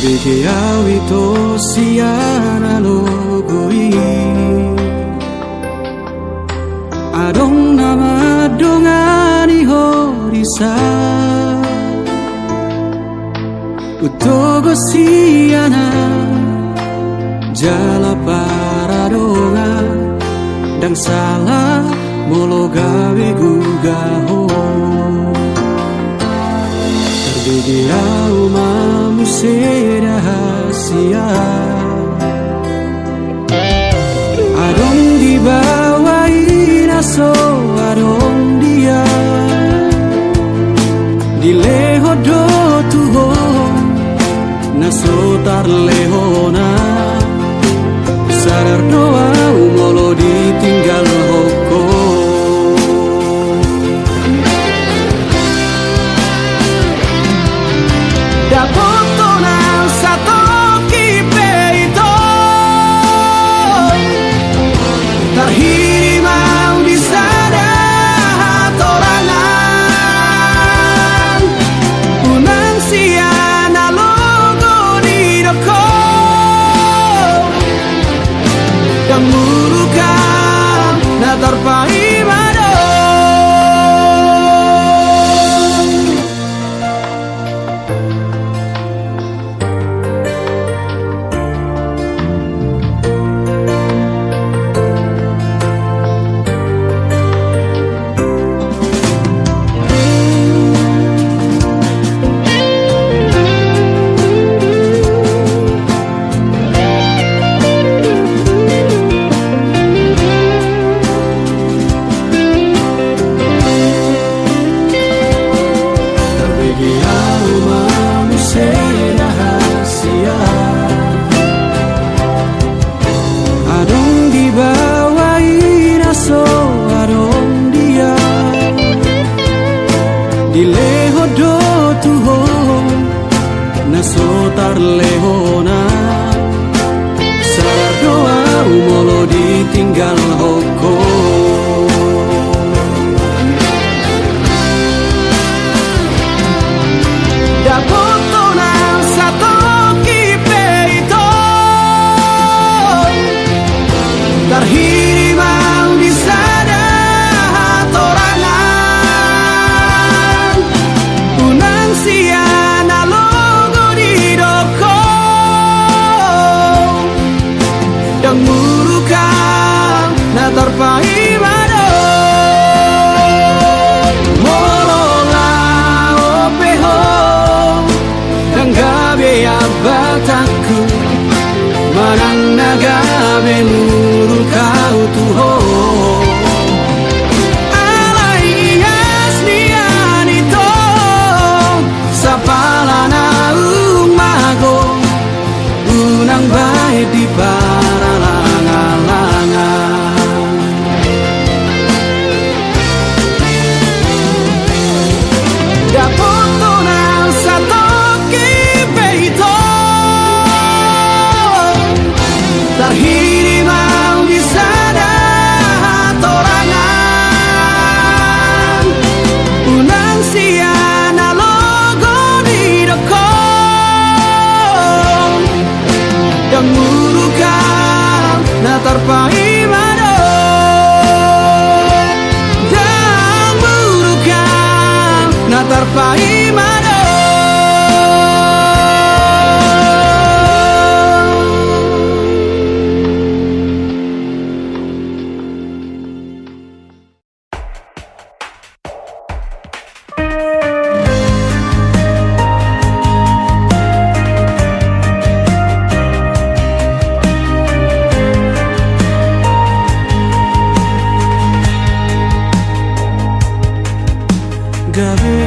Bege awi to siana logoi Adong nama dongani horisa Utogo siana Jala paradonga Dang salah molo gawe gugaho Terbege au mamusia rahasia Adong dibawain aso adong dia Dileho do tuho naso tarlehona Sadar doa molo ditinggal hoko Dapoto na sato kipeito Tarhiri mau di sana hatorangan Unang siana logo di doko Dan murukan na terpaimado Dileho do tuho naso tarlehona Sadar doa molo ditinggal hoko Dapoto na sato kipeito Tarhiri mau di sana hatorangan Unang siana logo di doko Dan murukan na terpaimado Molola opeho Dan gabe abataku Manang nagabe murukau tuho Alaias nianito Sapalana umago Unang baik di paralangan-langan Dapoto na sato kipeito Tarhiri mau di sana hatorangan Unang siana logo di doko Dan murukan na terpaimado Dan murukan na terpaimado Gawe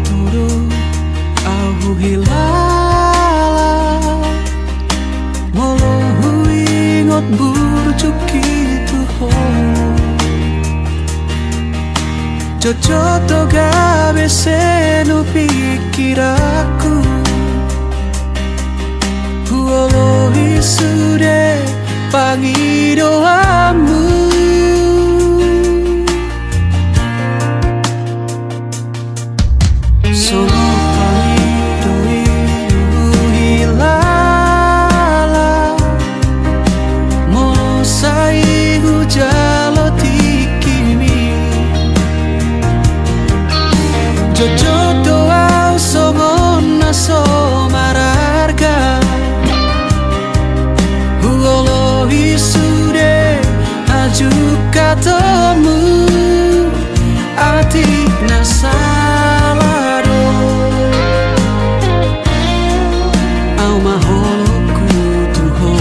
turu au hilala Molo huingot burjuki tuho Cocoto gawe senu pikiraku Huolohi sude pangidoamu Solo pangidoamu Jojo doa somona somararga Huolo isude aju katamu Ati nasalado Au maholoku tuho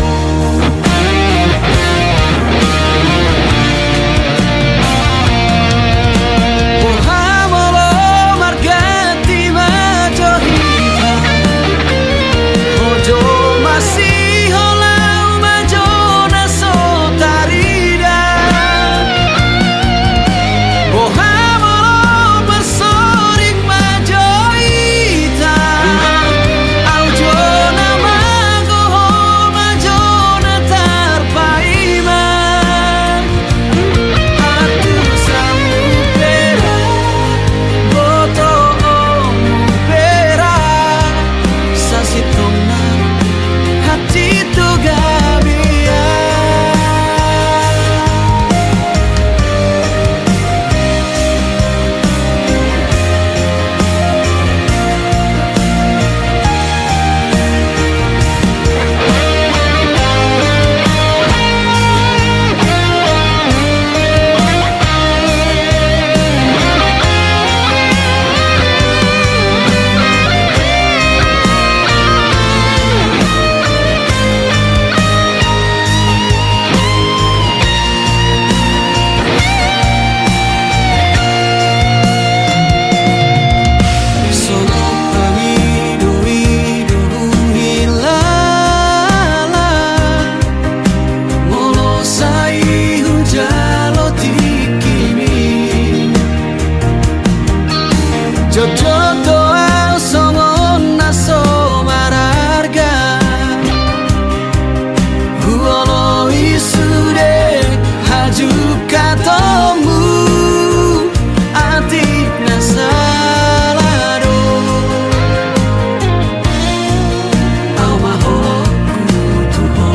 Jojo doa somona somararga Huolo isude haju katamu Ati nasalado Au maholoku tuho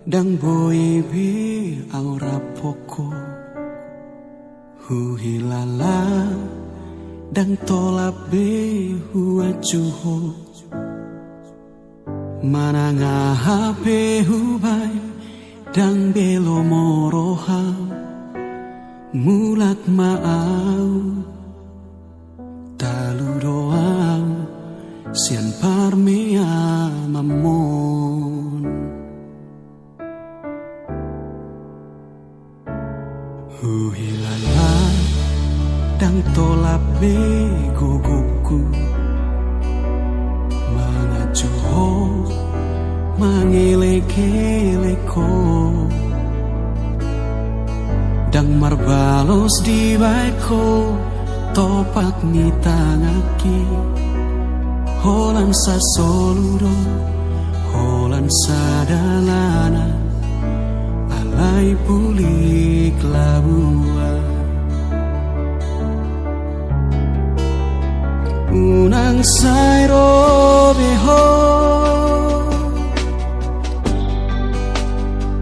Dang boy be aura poko Huhilala Dang tolap be huacuho Mananga hape hubai Dang belo moroha Mulak maau Talu doau Sian parmea mamon Huhilala Dang tolap be guguku Mangacuho Mangele-keleko Dang marbalos di baiko Topak ni tangaki Holan sa soludo Holan sa dalana Alay pulik labua Unang sayro beho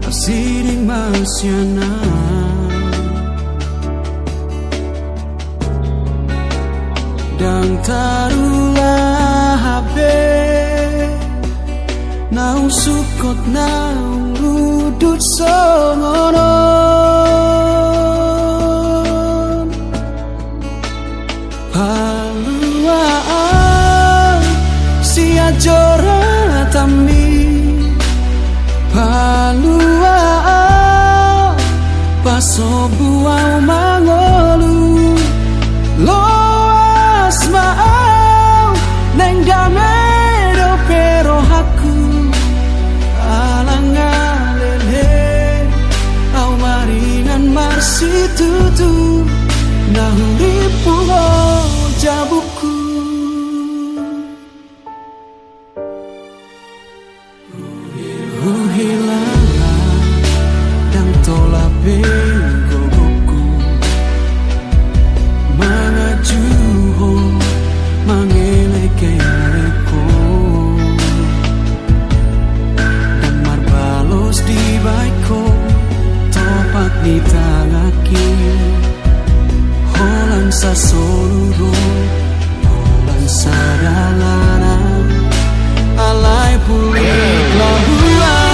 Asiring masyana Dan tarulah habe Naung sukot naung rudut songonon Paluaan sia jora tami Paluaan paso buau mangolu Loas maau neng damedo pero haku Alangalele au maringan marsitutu Nahuripu jabuku Ruhilala dan tolak gogoku Mangajuho mangeleke-leko Dan marbalos di baiko topak di tangaki Holan sa soluro Holan sa dalanan Alay pulik labuan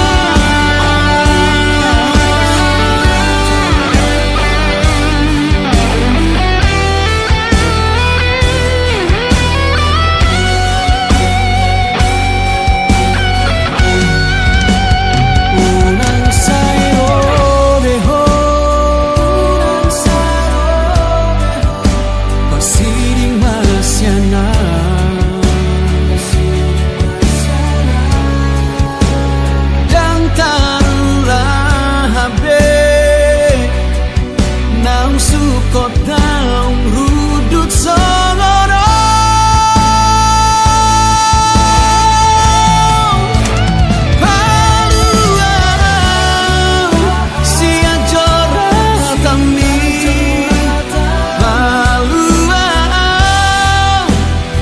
Unang sayo beho Pasiring masyana Dan tarulah habe Naung sukot naung rudut songono Paluau sia jora tami Paluau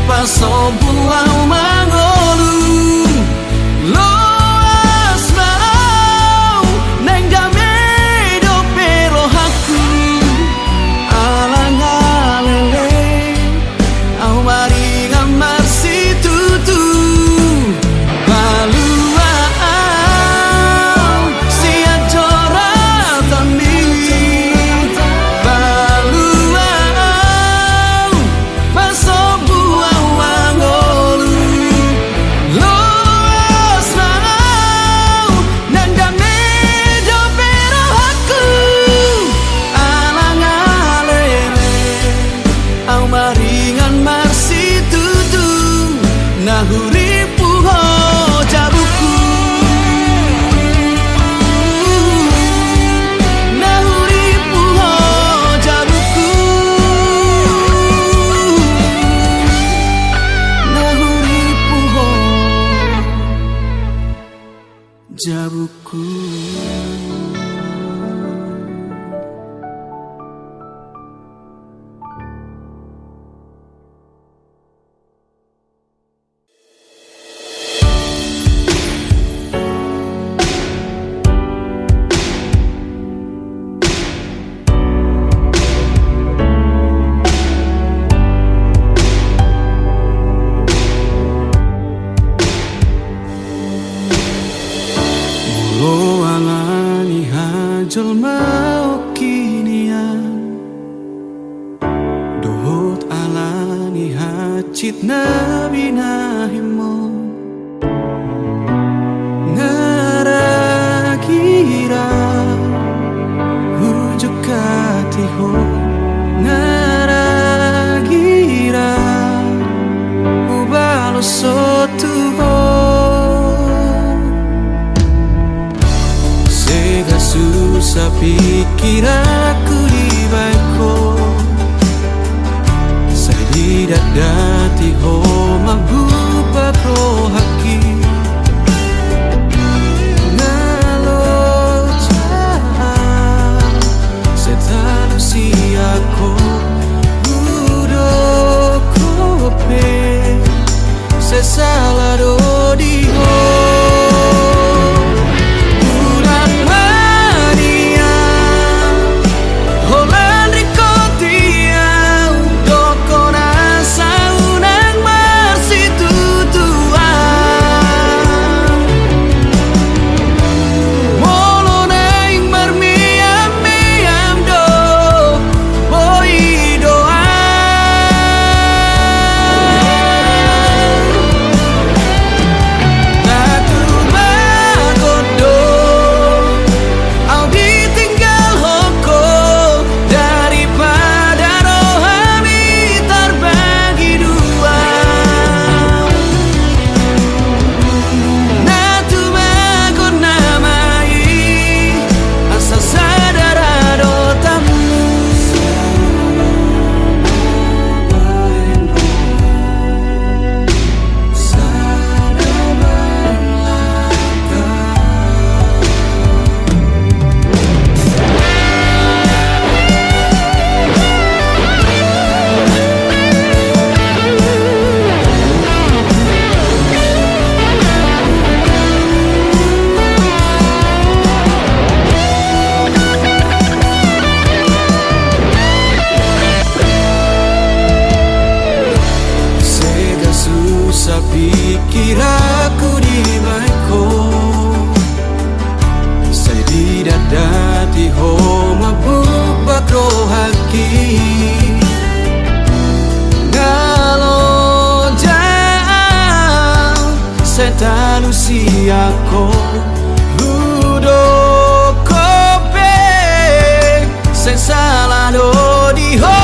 paso buau mangolu Loas mau neng damedo pero haku Alangalele au maringan marsitutu Paluau sia jora tami Paluau paso buau mangolu Loas mau nang damedo pero haku Alangalele au maringan marsitutu Nahuripu jabuku Nahuripu jabuku Nahuripu jabuku Mulo alani hajol mau kinian Dohot alani hacit nabi nahimo Ngaragira ujuk katiho Ngaragira ubalo sotuho Sega susah pikir aku di baiko Saya tidak dati ho magbupat ro haki Ngalo cah Setalo si ako Udo kope kiraku di baiko saya didadati ho mabuk bakro haki ngalo jauh setan usiaku hudo kope salah do di ho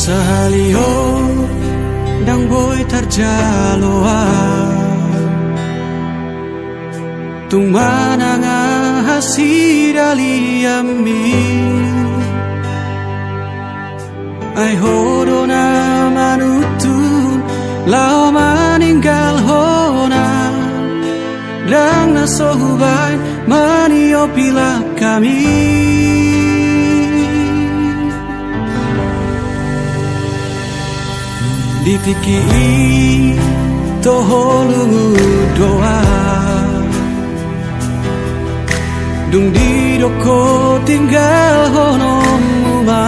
Sahalio dang boy tarjaloa tung mananga hasidaliami ai hodona manutun lao maninggal hona dang nasohubay manio pila kami ditiki toholu doa dung di doko tinggal honom uma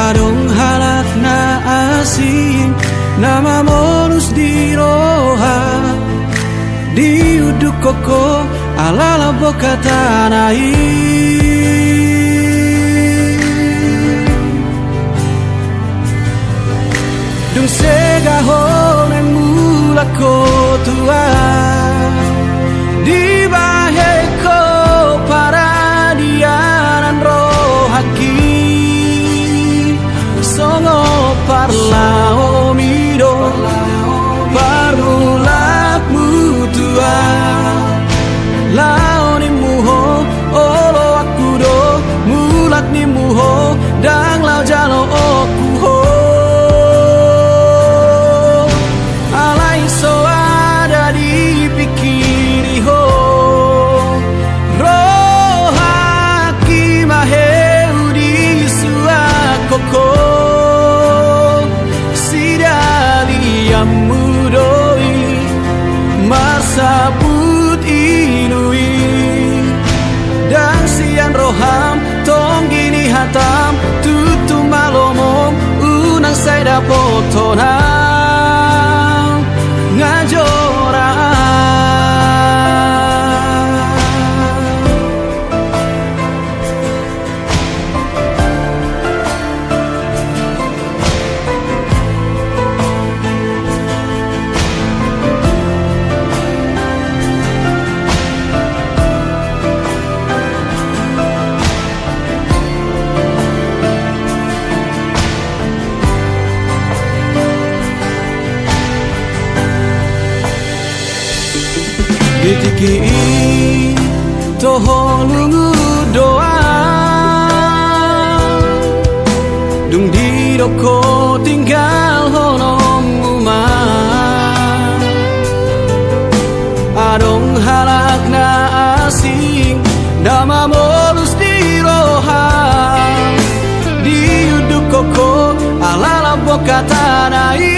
adong halak na asing nama monus di roha di uduk koko alala boka tanai dung segahon yang mula ko tua di baheko para dianan rohaki songo parlao mido parulak mutua lao ni muho olo aku do mulat ni muho dang lao jalo oku ho sabut inui dan sian roham tong gini hatam tutu malomong unang saya dapotonang ngajora ditiki toholungu doa dung di doko tinggal honom uma adong halak na asing nama molus di roham di uduk koko alala boka tanai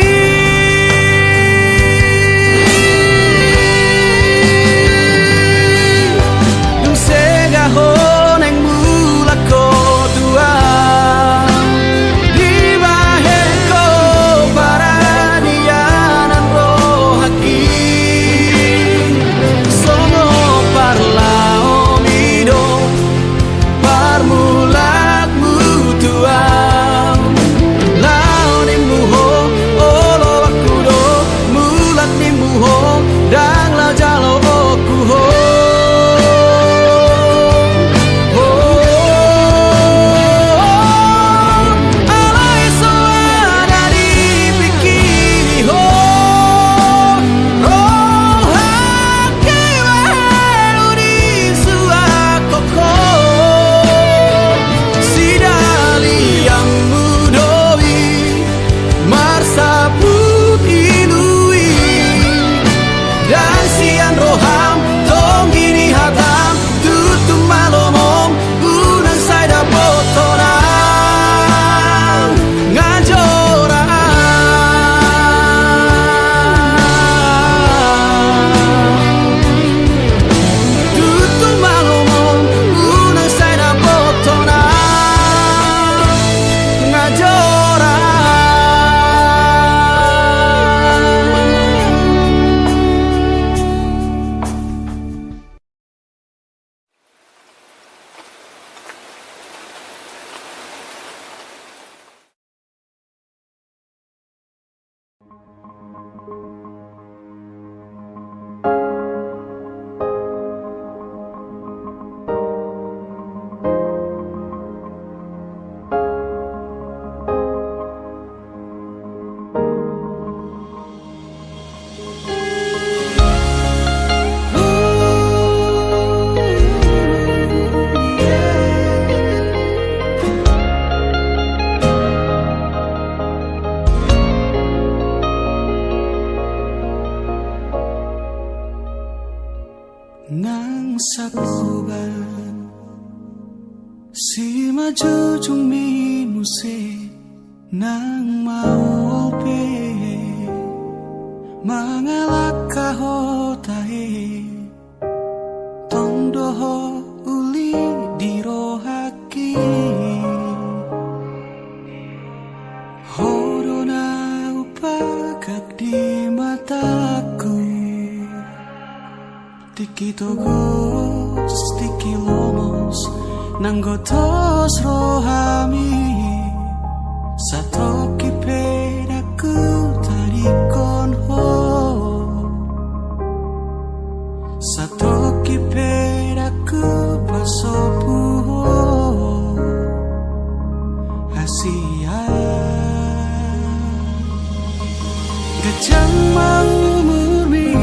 dung sega honeng mulak ko tua di baheko baradianan rohaki sono parla omido parmulat mutuam lao ni muho olo aku do mulat ni muho dang lao jalo oku ho alai suara di pikiri ho rohaki waheru di suakoko sidali yang mudoi marsaput inui dan sian roham tong ini hatam tutum malomong unang saida botonang ngajorang tutum malomong unang saida botonang ngajorang. Nang sakuban si maju chung mi muse nang mau pe mangalak kahotahe tong doho uli di rohaki horona upakak di mataku tiki togos, tiki lomos, nanggotos rohami, satoki pedaku tarikon ho, satoki pedaku pasopu ho, asia, gajang mau murmi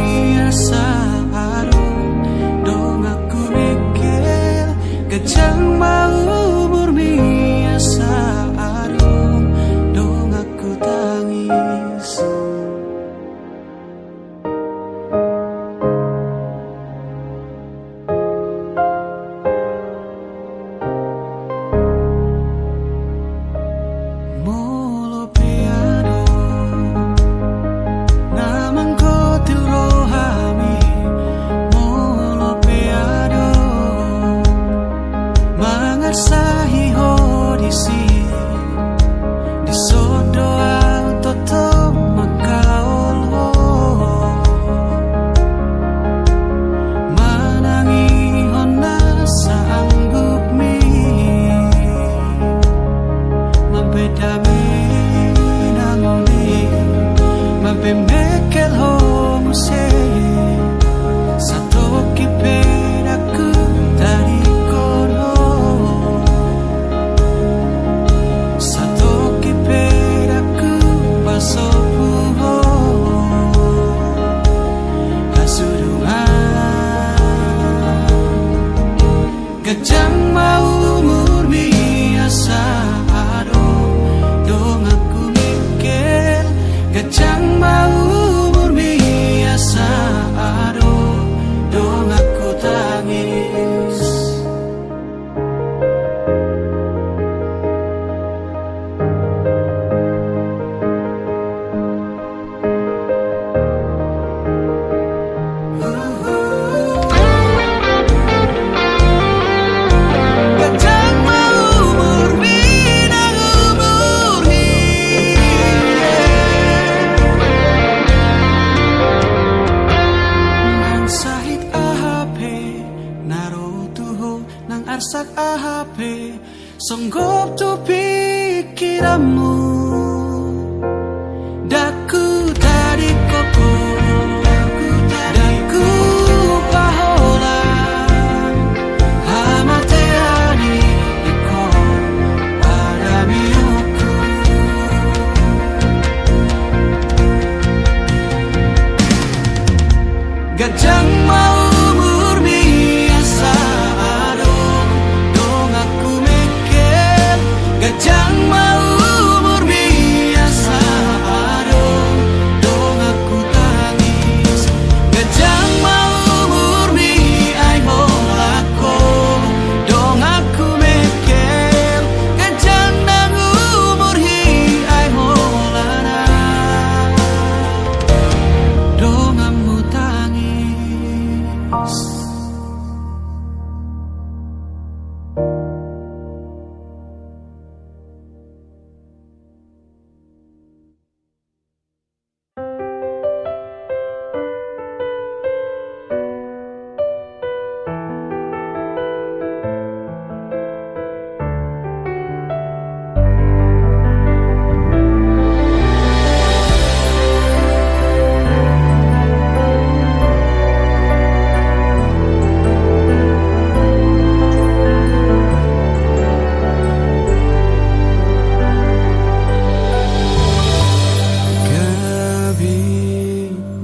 asa. Gajang mau murmi asa arung dong aku tangis molo peado namang kotil rohami molo peado mangarsahi hodisi di sodo toto makaol ho manangi hona sanggup mi mabedami nangoni mabemekel ho muse satoki pedaku dari gajang mau murmi asa ado dong aku mikir gajang mau murmi asa Songgok tu pikiranmu, daku tadi koko, daku pahola, hamateani iko pada miyuku. Gajang mau murmi asa adong, dong aku mikir. Gajang mau murmi asa adong, dong aku tangis. Gajang mau murmi ai holako, dong aku mikir. Gajang nang umurhi ai holana, dong amu tangis.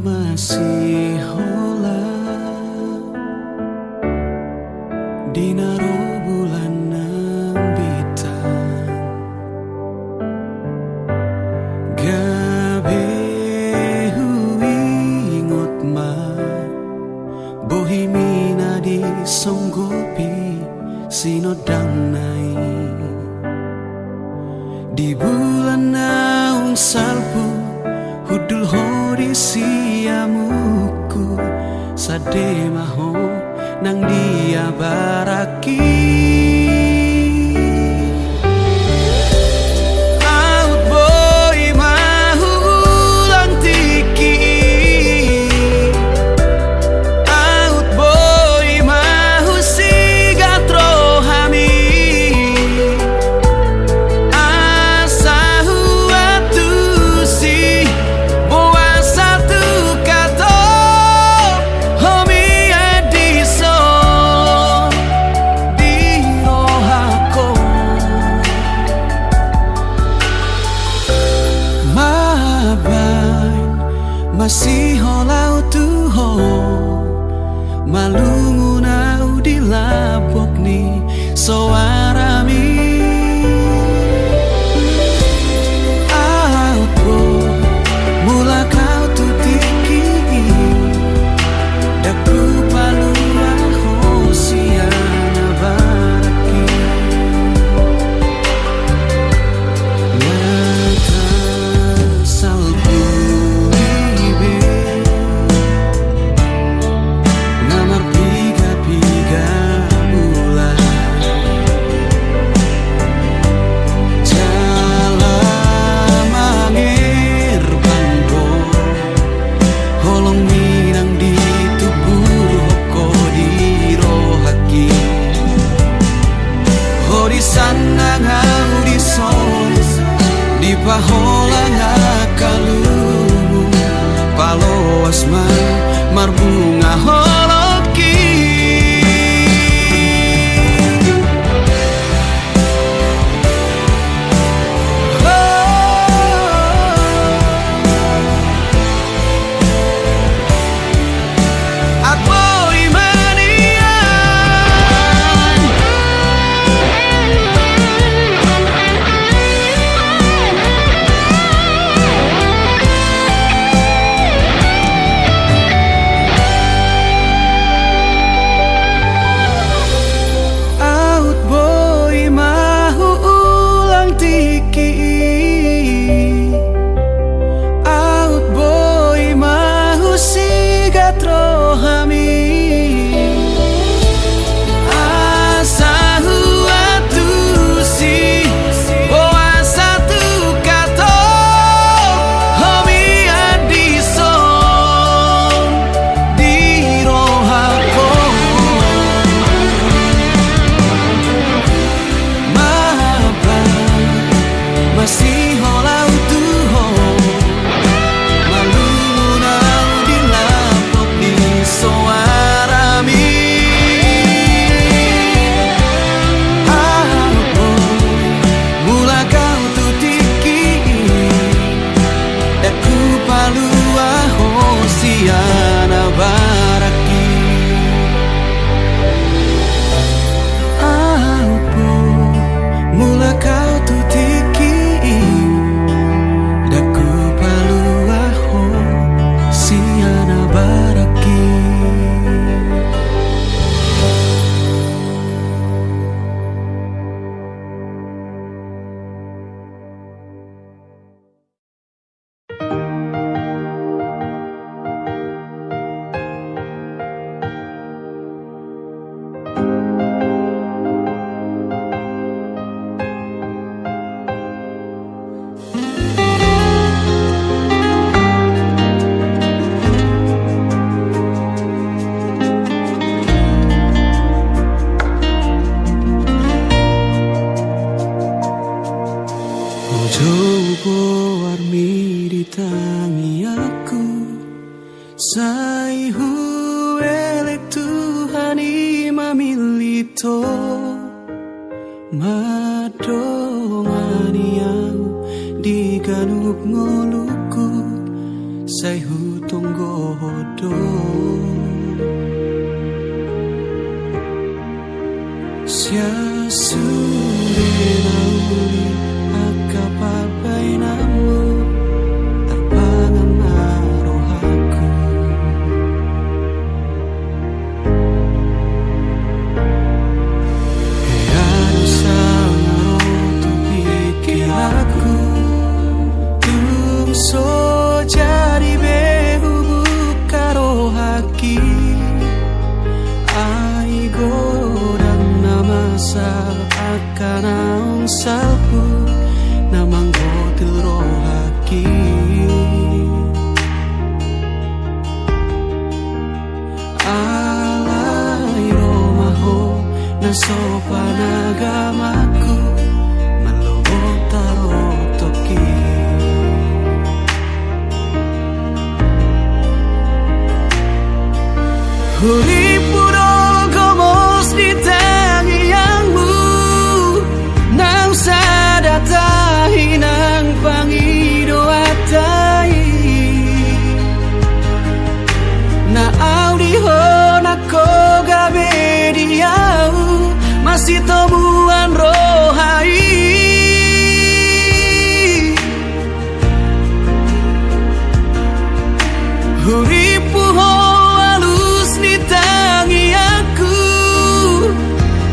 Masih hola dinaro bulan nang bintang, gabe hui ingot ma bohimina di songgopi sinodang nai di bulan naung salpu hudul hori siamuku sade maho nang dia baraki. Out boy mahu ulang tiki, out boy mahu sigatro hami, asahu atusi boa satu kato homi ediso di rohako. Mabain masih holau tuho malungunau di lapok ni soarami. Aku mula kau tu tiki, daku palua hosiana baraki. Nyata salbu ibe namar piga-piga bulan siana baraki Aupo mula kau tutiki daku paluaho siana baraki Coba warmi di tangi aku Sai huele Tuhani mamilito Madongani au di ganuk ngoluku Sai hutunggo hodo Sia sure nauli Akapapai namu terpangan narohaku Headu sangarotu pikir aku Tum so jadi behu buka rohaki Aigo dan nama sal akan naung salpu namang hotel rohaki alai romaho na sopan agamaku malobot taro toki Huripuro gomos di tangi yangmu nang sadatahi nang pangido atai na audiho na koga bediau masih temuan rohai Huripuho halus ni tangi aku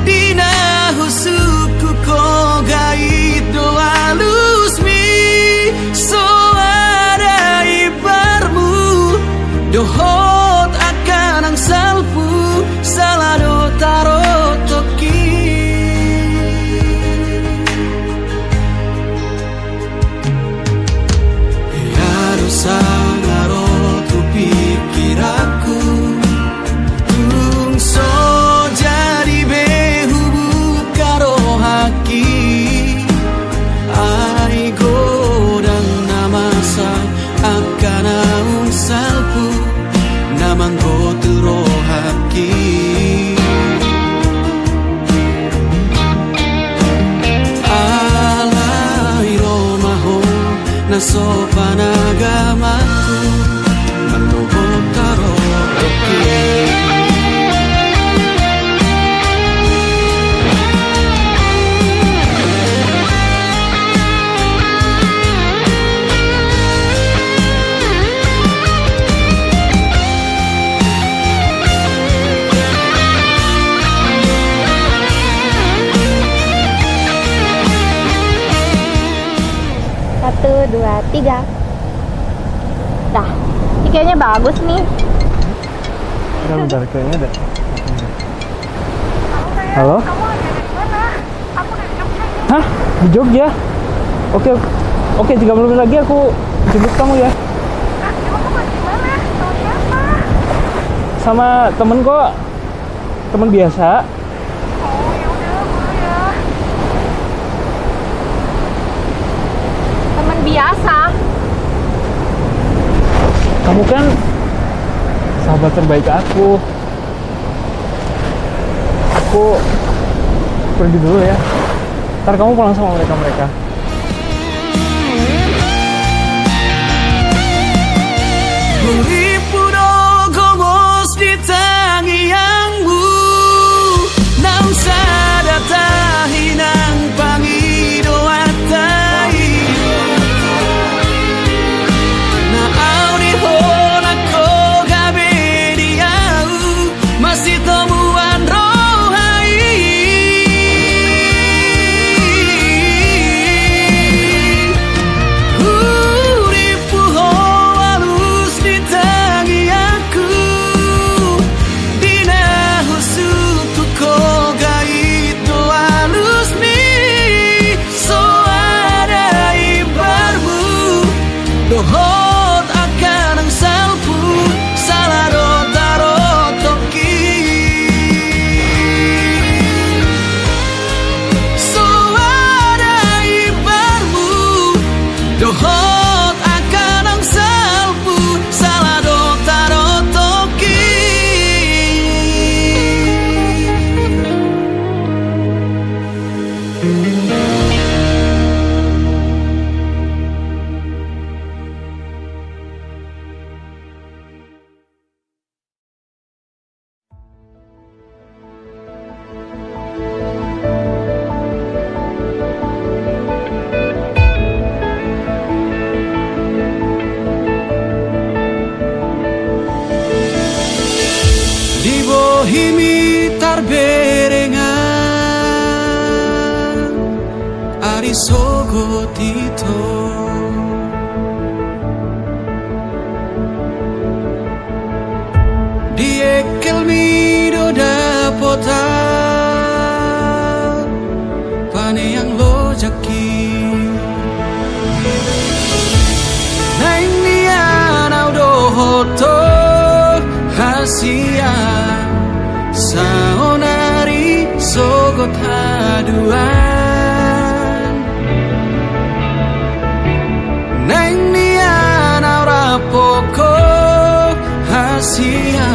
dina husuku koga itu halus mi so ada ibarmu dohot akan ang salpu salado taro toki harus sangaro tu pikir aku tung so jadi behu buka rohaki Aigo dan nama sa akan naung salpu namang hotel rohaki alai romaho na sopan agamaku malobot taro toki Satu, dua, tiga. Dah, ini kayaknya bagus nih. Bentar, kayaknya ada. Halo? Kamu ada di mana? Aku dari Jogja. Hah? Di Jogja? Oke, 30 menit lagi aku jemput kamu ya. Kamu di mana? Sama siapa? Sama temen kok. Temen biasa. Oh, ya udah, boleh ya. Teman biasa. Kamu kan sahabat terbaik aku. Aku pergi dulu ya. Ntar kamu pulang sama mereka-mereka. Huripuro dohot akan ang salpu salado tarot toki so ada ibarmu dohot akan ang salpu salado tarot toki di bohimi tarberengan ari sogo tito di ekel mido dapota pane yang lo jaki naing nian audo hoto hasia saonari sogot haduan neng nian aura poko hasia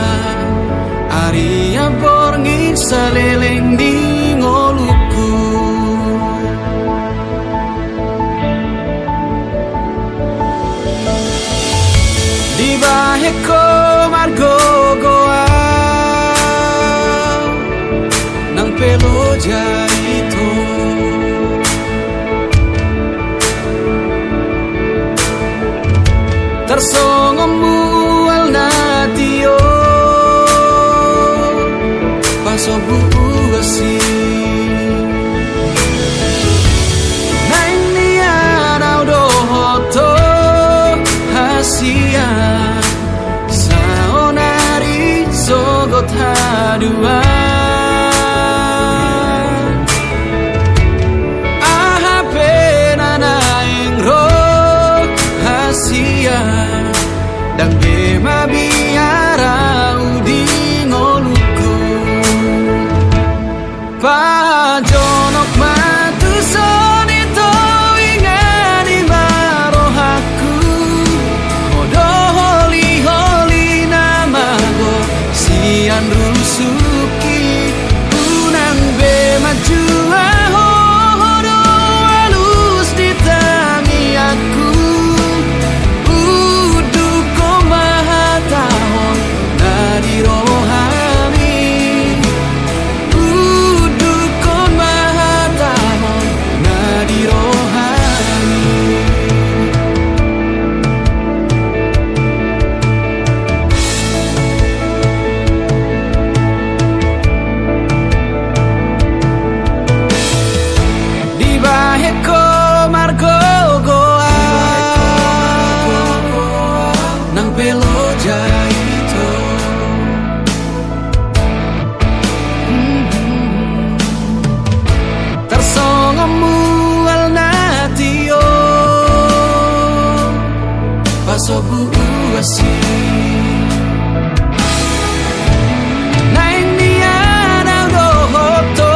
aria borngi saleleng di ngoluku di baheko margo goa nang pelo jaito tersongomu al natio pasobu asi nang nian audo hoto hasia saonari sogot haduan aha penana ingro hasia dan bema biara udi ngoluku pajonok matu sonito ingani marohaku hodo holi namago sian rusuki unang bema jua hodo halus ditangi aku udu komahatahon nadi rohani udu komahatahon nadi rohani di baheko margo goa nang pelo jaito tersongomu al natio pasobu asi naing nian audo hoto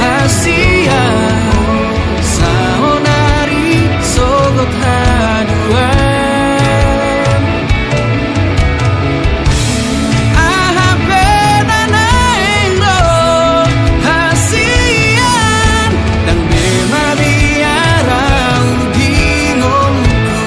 hasia saonari sogot haduan aha penana ingro hasian dan bema biara udi ngoluku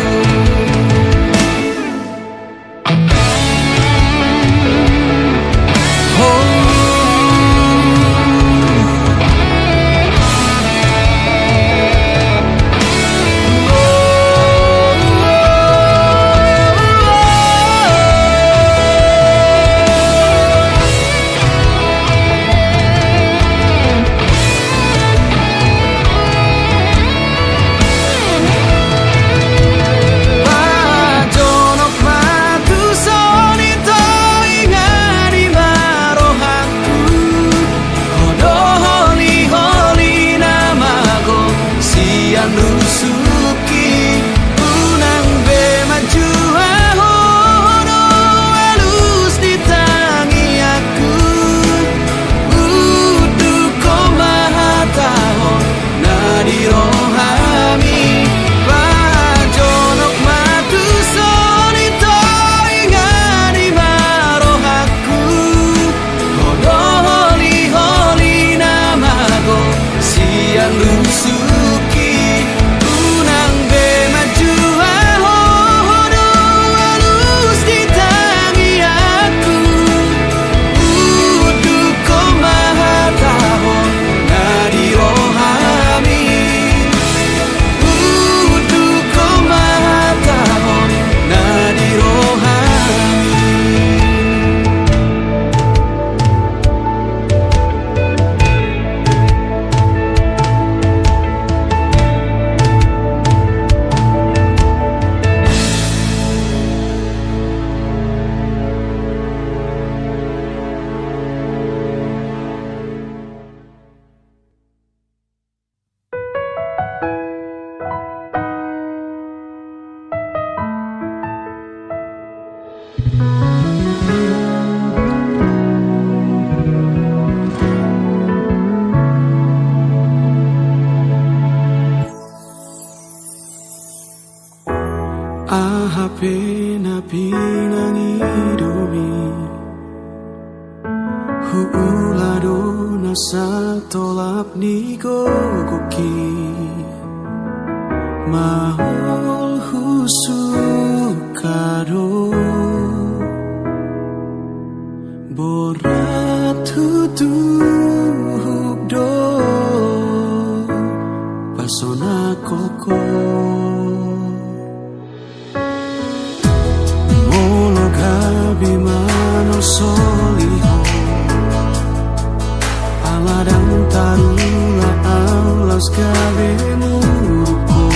Ahape na pinangidomi Huulado na sa tolap ni gogoki Mahol husukado Borat hutugdo Pasona koko Bimano soliho Aladang tarula alas kabemuruko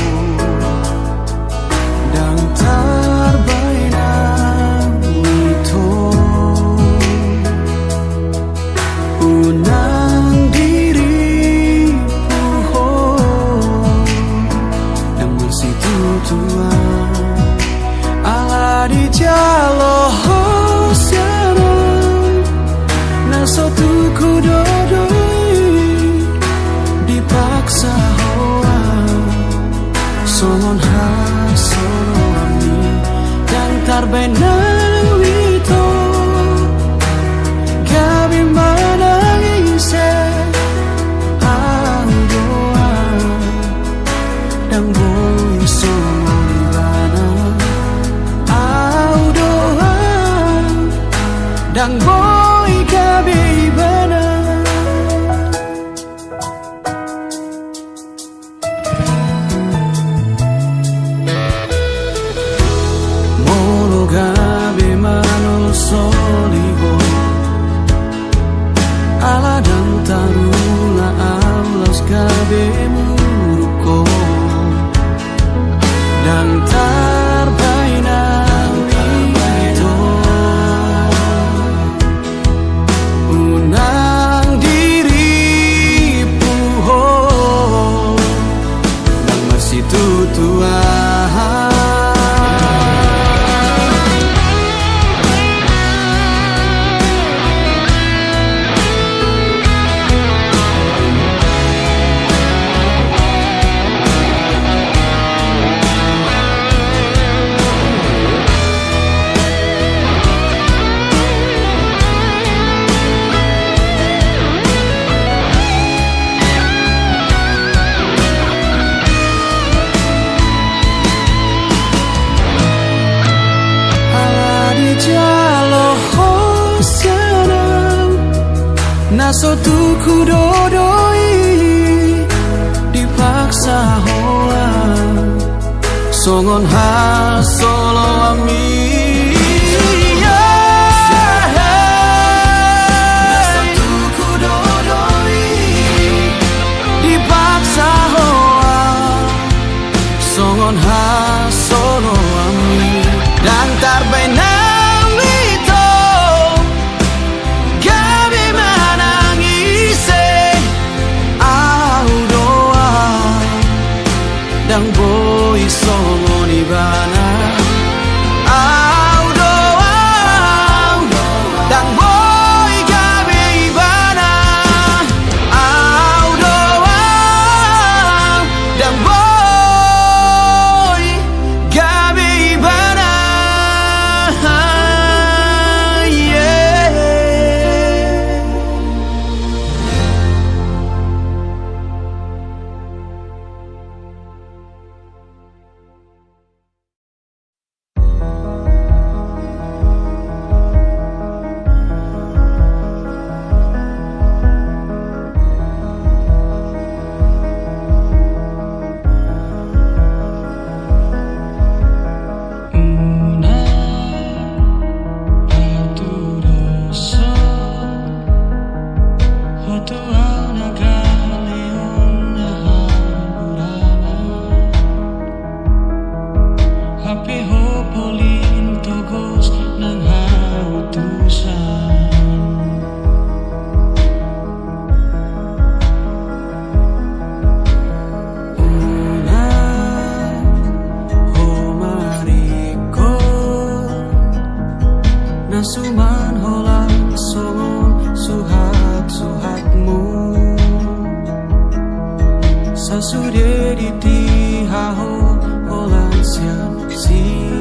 Dan tarbaina mito Unang diri puho Dan masih tutua Ala di jaloh Satu kudodoi dipaksa hoa Somon hasono ami dan tarbena wito Gabi manangise doa dan boy somon bana doa dan boy tarula alas kabemuruko dan tarbaina wito unang diri puho dan masih tutua Naso tuku dodoi dipaksa hoa Songon hasolo ami Naso tuku dodoi dipaksa hoa Songon hasolo ami Dan tarbaina Dang boy songo ni bana doa Dang boy gabe ibana doa Dang boy gabe ibana Nasuman holang songon suhat-suhatmu Sasude di tihaho holang sian si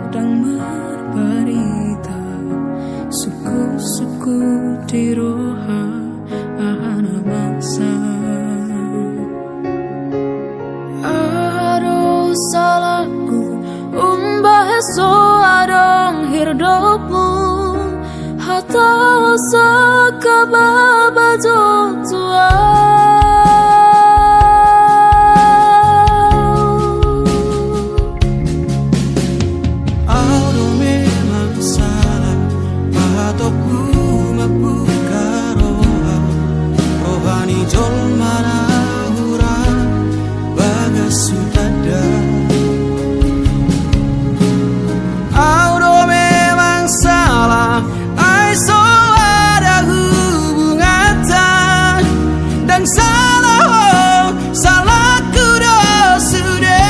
sedang berberita, suku-suku di roha ahana bangsa. Aduh salahku umbaheso adong hirdopmu hata sakababa jotua. Audo memang salah pahatokku mabuka rohani jol mana hura bagas sudada. Audo memang salah aiso ada hubungan dan salah salahku dah sudah.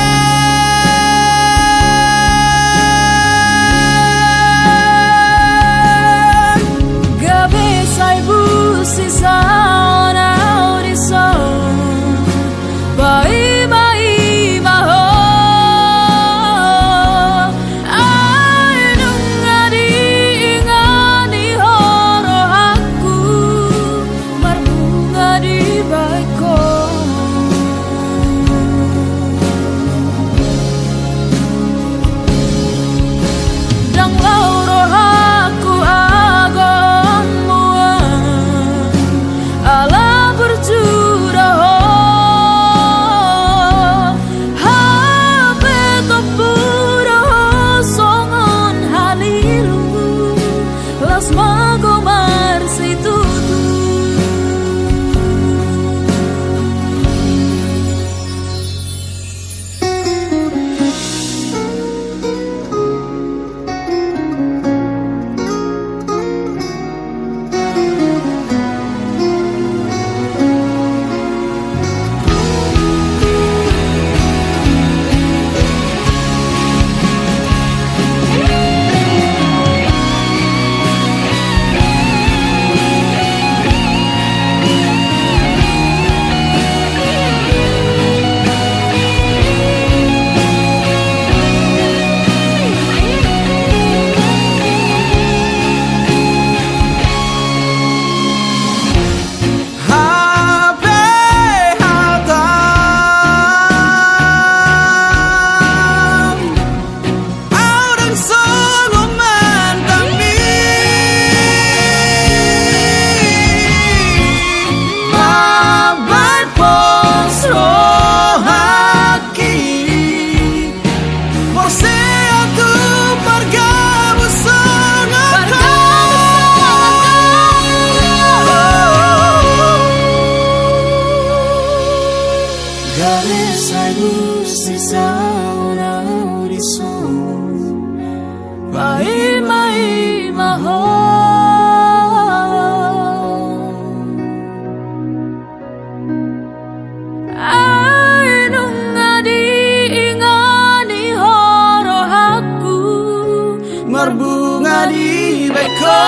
Berbunga di beko.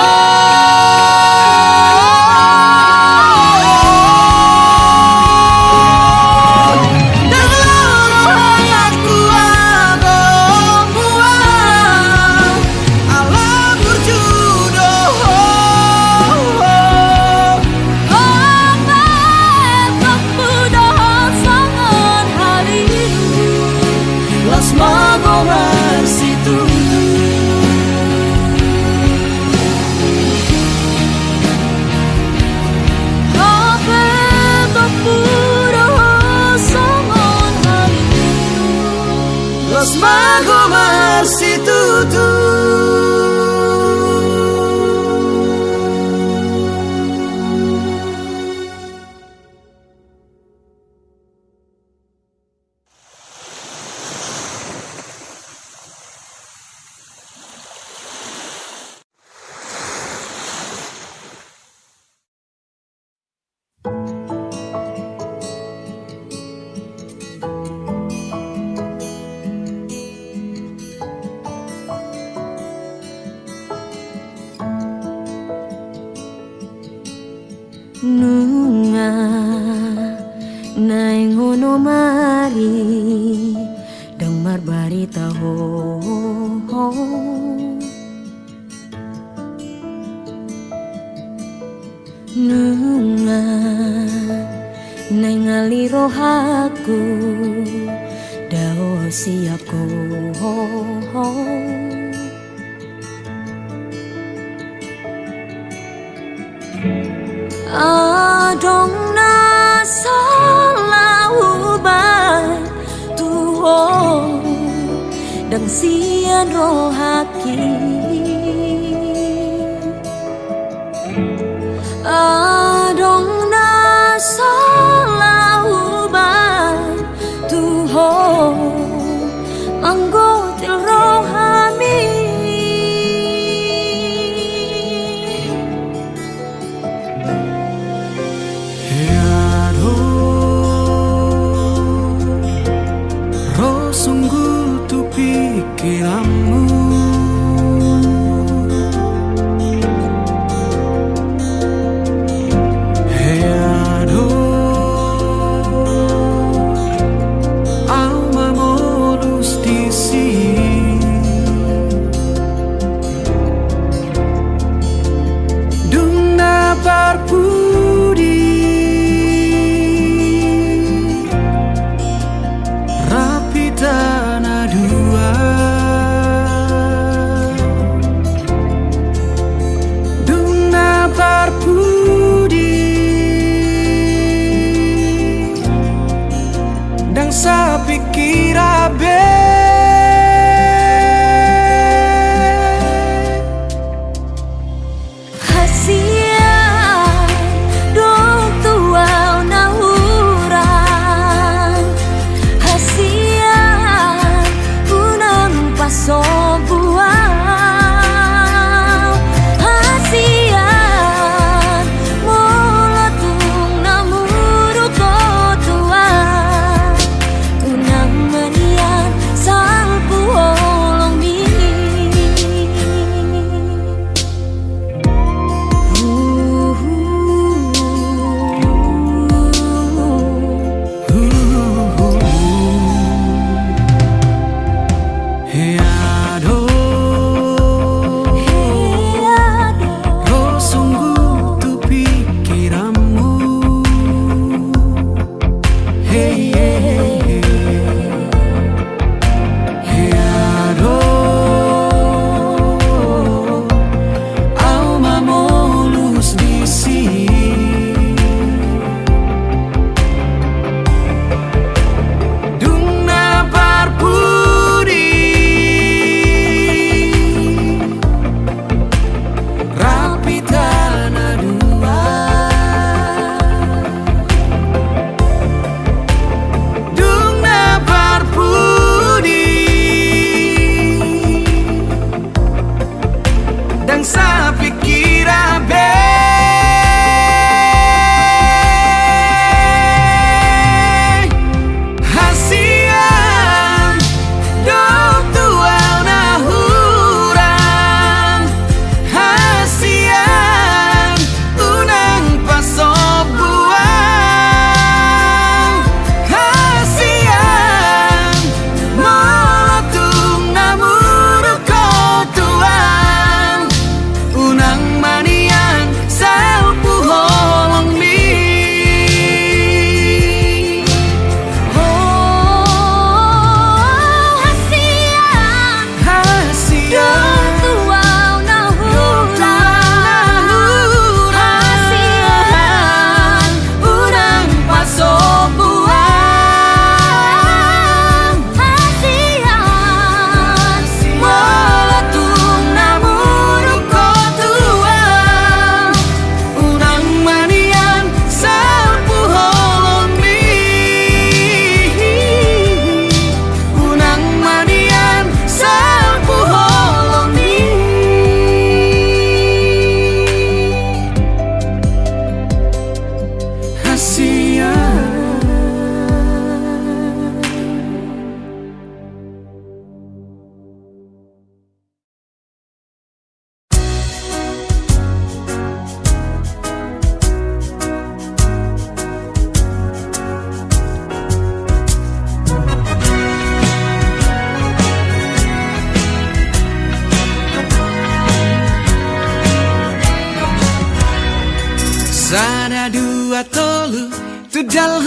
Los magomar si tutu. Amar barita ho, ho. Nunga ningali rohaku dao siap ko, ho, ho. Adong na salah ubah tuho dan sian rohaki. Adong na salah ubah tuho manggotil rohami. Sungguh tu pikiranmu, hey aduh, alma modus di sini, duna parpudi. Tanah dua Duna parpudi Dan sa pikir abe Hasia dong tua nahuran Hasia paso buah hasian molatung namuru kotua unang manian salpu olong mi Hey Duna parpudi